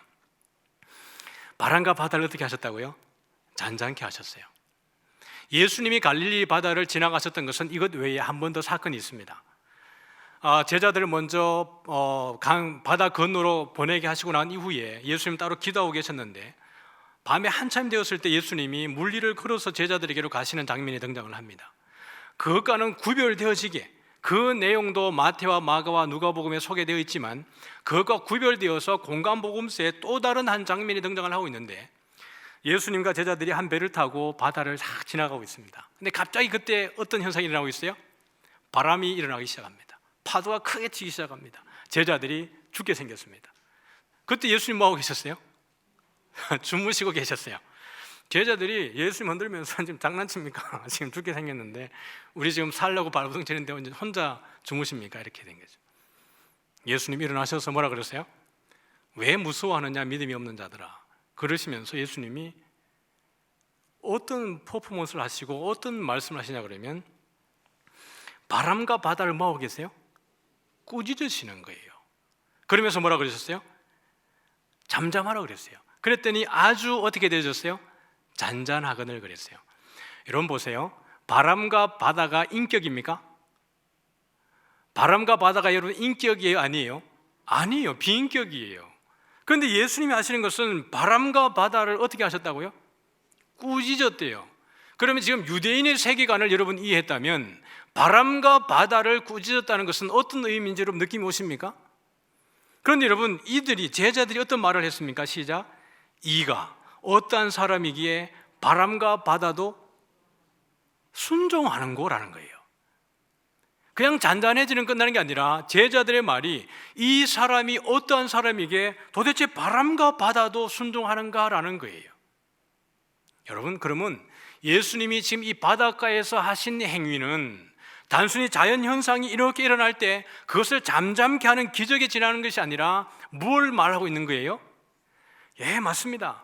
바람과 바다를 어떻게 하셨다고요? 잔잔케 하셨어요. 예수님이 갈릴리 바다를 지나가셨던 것은 이것 외에 한 번 더 사건이 있습니다. 제자들을 먼저 바다 건너로 보내게 하시고 난 이후에 예수님 따로 기도하고 계셨는데 밤에 한참 되었을 때 예수님이 물리를 걸어서 제자들에게로 가시는 장면이 등장을 합니다. 그것과는 구별되어지게, 그 내용도 마태와 마가와 누가복음에 소개되어 있지만 그것과 구별되어서 공간복음서에 또 다른 한 장면이 등장을 하고 있는데, 예수님과 제자들이 한 배를 타고 바다를 싹 지나가고 있습니다. 근데 갑자기 그때 어떤 현상이 일어나고 있어요? 바람이 일어나기 시작합니다. 파도가 크게 치기 시작합니다. 제자들이 죽게 생겼습니다. 그때 예수님 뭐하고 계셨어요? 주무시고 계셨어요. 제자들이 예수님 흔들면서 지금 장난칩니까? 지금 죽게 생겼는데 우리 지금 살려고 발버둥 치는데 혼자 주무십니까? 이렇게 된 거죠. 예수님 일어나셔서 뭐라 그러세요? 왜 무서워하느냐 믿음이 없는 자들아. 그러시면서 예수님이 어떤 퍼포먼스를 하시고 어떤 말씀을 하시냐 그러면 바람과 바다를 뭐하고 계세요? 꾸짖으시는 거예요. 그러면서 뭐라 그러셨어요? 잠잠하라 그랬어요. 그랬더니 아주 어떻게 되어졌어요? 잔잔하거늘 그랬어요. 여러분 보세요. 바람과 바다가 인격입니까? 바람과 바다가 여러분 인격이에요? 아니에요? 아니에요. 비인격이에요. 그런데 예수님이 하시는 것은 바람과 바다를 어떻게 하셨다고요? 꾸짖었대요. 그러면 지금 유대인의 세계관을 여러분 이해했다면 바람과 바다를 꾸짖었다는 것은 어떤 의미인지 여러분 느낌이 오십니까? 그런데 여러분, 제자들이 어떤 말을 했습니까? 시작. 이가 어떠한 사람이기에 바람과 바다도 순종하는 거라는 거예요. 그냥 잔잔해지는 끝나는 게 아니라 제자들의 말이 이 사람이 어떠한 사람이기에 도대체 바람과 바다도 순종하는가라는 거예요. 여러분, 그러면 예수님이 지금 이 바닷가에서 하신 행위는 단순히 자연현상이 이렇게 일어날 때 그것을 잠잠케 하는 기적에 지나는 것이 아니라 뭘 말하고 있는 거예요? 예, 맞습니다.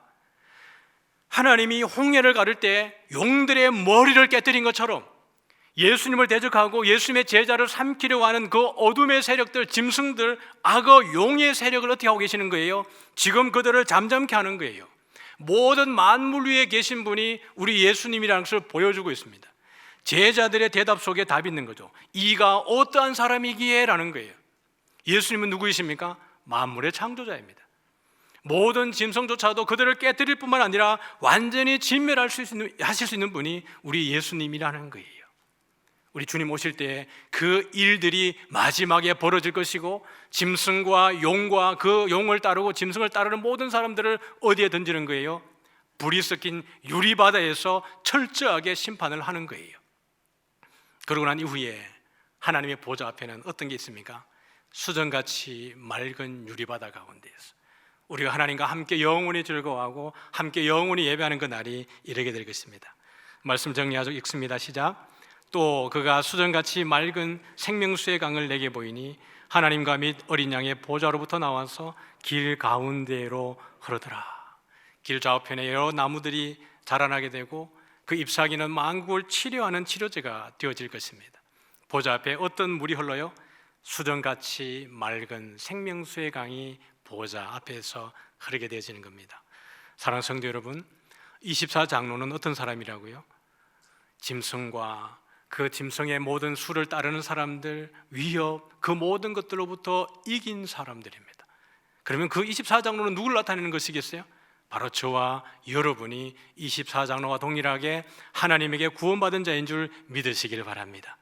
하나님이 홍해를 가를 때 용들의 머리를 깨뜨린 것처럼 예수님을 대적하고 예수님의 제자를 삼키려고 하는 그 어둠의 세력들, 짐승들, 악어, 용의 세력을 어떻게 하고 계시는 거예요? 지금 그들을 잠잠케 하는 거예요. 모든 만물 위에 계신 분이 우리 예수님이라는 것을 보여주고 있습니다. 제자들의 대답 속에 답이 있는 거죠. 이가 어떠한 사람이기에? 라는 거예요. 예수님은 누구이십니까? 만물의 창조자입니다. 모든 짐승조차도 그들을 깨뜨릴 뿐만 아니라 완전히 진멸하실 수 있는 분이 우리 예수님이라는 거예요. 우리 주님 오실 때 그 일들이 마지막에 벌어질 것이고 짐승과 용과 그 용을 따르고 짐승을 따르는 모든 사람들을 어디에 던지는 거예요? 불이 섞인 유리바다에서 철저하게 심판을 하는 거예요. 그러고 난 이후에 하나님의 보좌 앞에는 어떤 게 있습니까? 수정같이 맑은 유리바다 가운데에서 우리가 하나님과 함께 영원히 즐거워하고 함께 영원히 예배하는 그 날이 이르게 될 것입니다. 말씀 정리하죠. 읽습니다. 시작. 또 그가 수정같이 맑은 생명수의 강을 내게 보이니 하나님과 및 어린 양의 보좌로부터 나와서 길 가운데로 흐르더라. 길 좌우편에 여러 나무들이 자라나게 되고 그 잎사귀는 만국을 치료하는 치료제가 되어질 것입니다. 보좌 앞에 어떤 물이 흘러요? 수정같이 맑은 생명수의 강이 보좌 앞에서 흐르게 되어지는 겁니다. 사랑하는 성도 여러분, 24장로는 어떤 사람이라고요? 짐승과 그 짐승의 모든 수를 따르는 사람들, 위협, 그 모든 것들로부터 이긴 사람들입니다. 그러면 그 24장로는 누굴 나타내는 것이겠어요? 바로 저와 여러분이 24장로와 동일하게 하나님에게 구원받은 자인 줄 믿으시길 바랍니다.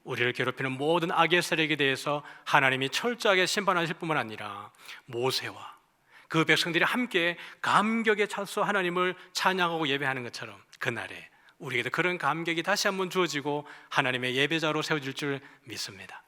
우리를 괴롭히는 모든 악의 세력에 대해서 하나님이 철저하게 심판하실 뿐만 아니라 모세와 그 백성들이 함께 감격에 차서 하나님을 찬양하고 예배하는 것처럼 그날에 우리에게도 그런 감격이 다시 한번 주어지고 하나님의 예배자로 세워질 줄 믿습니다.